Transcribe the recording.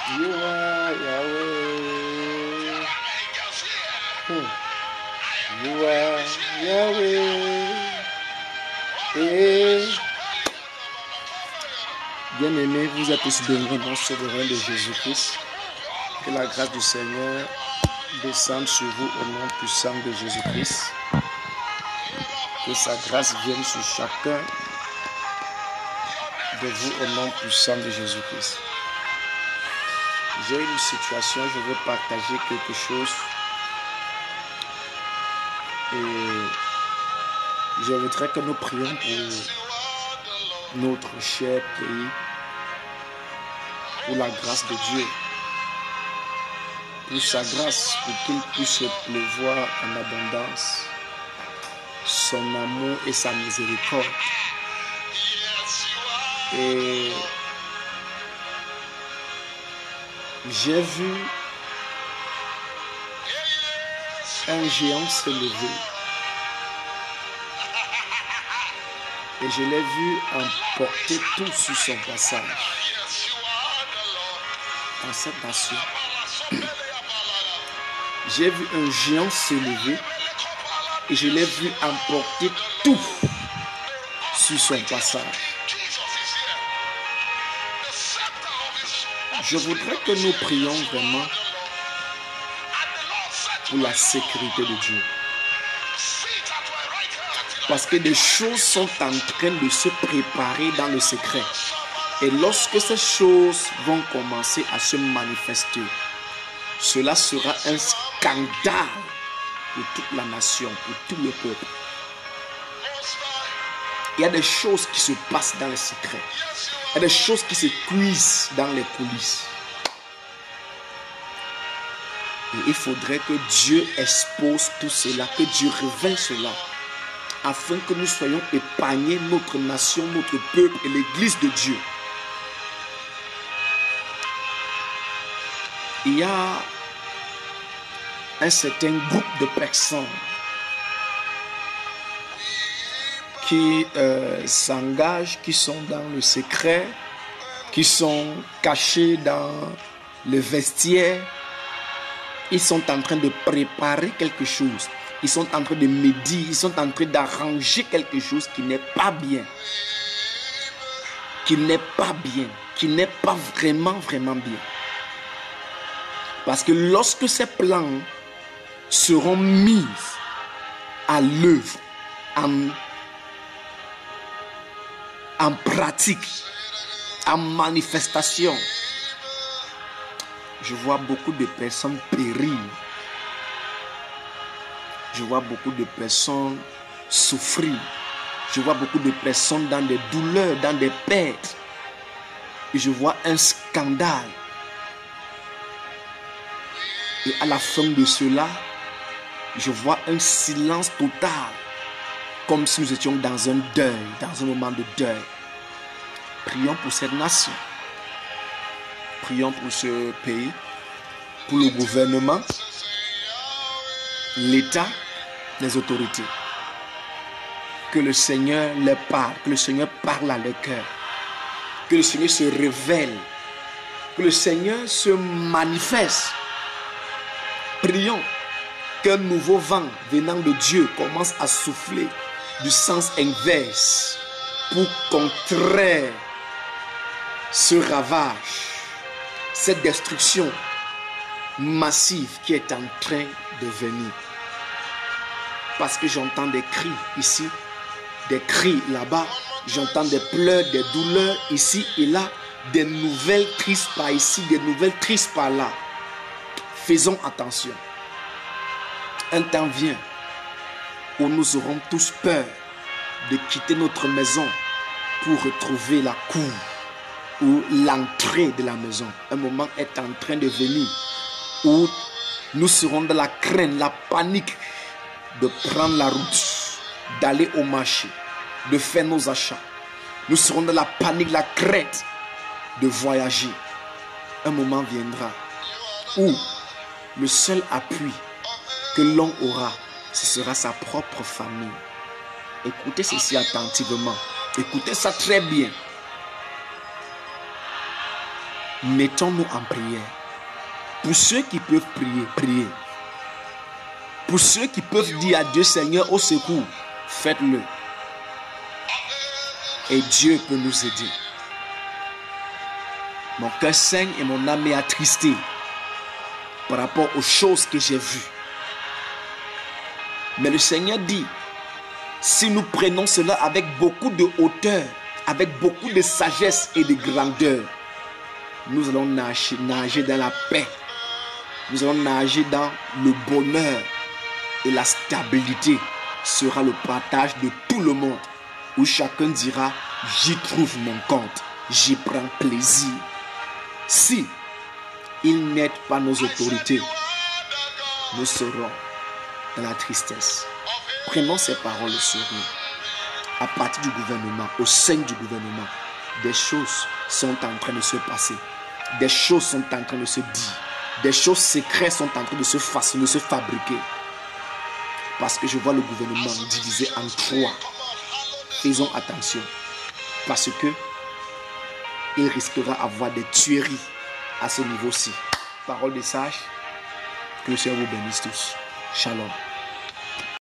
You are Yahweh. You are Yahweh. Et bien-aimés, vous êtes tous bénis au nom souverain de Jésus-Christ. Que la grâce du Seigneur descende sur vous au nom puissant de Jésus-Christ. Que sa grâce vienne sur chacun de vous au nom puissant de Jésus-Christ. J'ai une situation, je veux partager quelque chose. Et je voudrais que nous prions pour notre cher pays, pour la grâce de Dieu, pour sa grâce, pour qu'il puisse pleuvoir en abondance, son amour et sa miséricorde. Et j'ai vu un géant se lever et je l'ai vu emporter tout sur son passage dans cette nation. J'ai vu un géant se lever et je l'ai vu emporter tout sur son passage. Je voudrais que nous prions vraiment pour la sécurité de Dieu. Parce que des choses sont en train de se préparer dans le secret. Et lorsque ces choses vont commencer à se manifester, cela sera un scandale pour toute la nation, pour tout le peuple. Il y a des choses qui se passent dans le secret. Il y a des choses qui se cuisent dans les coulisses. Et il faudrait que Dieu expose tout cela, que Dieu révèle cela, afin que nous soyons épargnés, notre nation, notre peuple et l'église de Dieu. Il y a un certain groupe de personnes qui s'engagent, qui sont dans le secret, qui sont cachés dans le vestiaire. Ils sont en train de préparer quelque chose. Ils sont en train de médire. Ils sont en train d'arranger quelque chose qui n'est pas bien. Qui n'est pas bien. Qui n'est pas vraiment bien. Parce que lorsque ces plans seront mis à l'œuvre, en pratique, en manifestation, je vois beaucoup de personnes périr. Je vois beaucoup de personnes souffrir. Je vois beaucoup de personnes dans des douleurs, dans des pertes. Et je vois un scandale. Et à la fin de cela, je vois un silence total. Comme si nous étions dans un deuil, dans un moment de deuil. Prions pour cette nation. Prions pour ce pays, pour le gouvernement, l'État, les autorités. Que le Seigneur leur parle, que le Seigneur parle à leur cœur. Que le Seigneur se révèle, que le Seigneur se manifeste. Prions qu'un nouveau vent venant de Dieu commence à souffler du sens inverse pour contrer ce ravage, cette destruction massive qui est en train de venir. Parce que j'entends des cris ici, des cris là-bas, j'entends des pleurs, des douleurs ici et là, des nouvelles tristes par ici, des nouvelles tristes par là. Faisons attention. Un temps vient où nous aurons tous peur de quitter notre maison pour retrouver la cour ou l'entrée de la maison. Un moment est en train de venir où nous serons dans la crainte, la panique de prendre la route, d'aller au marché, de faire nos achats. Nous serons dans la panique, la crainte de voyager. Un moment viendra où le seul appui que l'on aura, ce sera sa propre famille. Écoutez ceci attentivement. Écoutez ça très bien. Mettons-nous en prière. Pour ceux qui peuvent prier, priez. Pour ceux qui peuvent dire à Dieu, Seigneur, au secours, faites-le. Et Dieu peut nous aider. Mon cœur saigne et mon âme est attristée par rapport aux choses que j'ai vues. Mais le Seigneur dit, si nous prenons cela avec beaucoup de hauteur, avec beaucoup de sagesse et de grandeur, nous allons nager dans la paix. Nous allons nager dans le bonheur et la stabilité sera le partage de tout le monde, où chacun dira, j'y trouve mon compte, j'y prends plaisir. Si ils n'aident pas nos autorités, nous serons dans la tristesse. Prenons ces paroles au sérieux. À partir du gouvernement, au sein du gouvernement, des choses sont en train de se passer. Des choses sont en train de se dire. Des choses secrètes sont en train de se façonner, de se fabriquer. Parce que je vois le gouvernement divisé en 3. Faisons attention. Parce que il risquera d'avoir des tueries à ce niveau-ci. Parole des sages. Que le Seigneur vous bénisse tous. Shalom.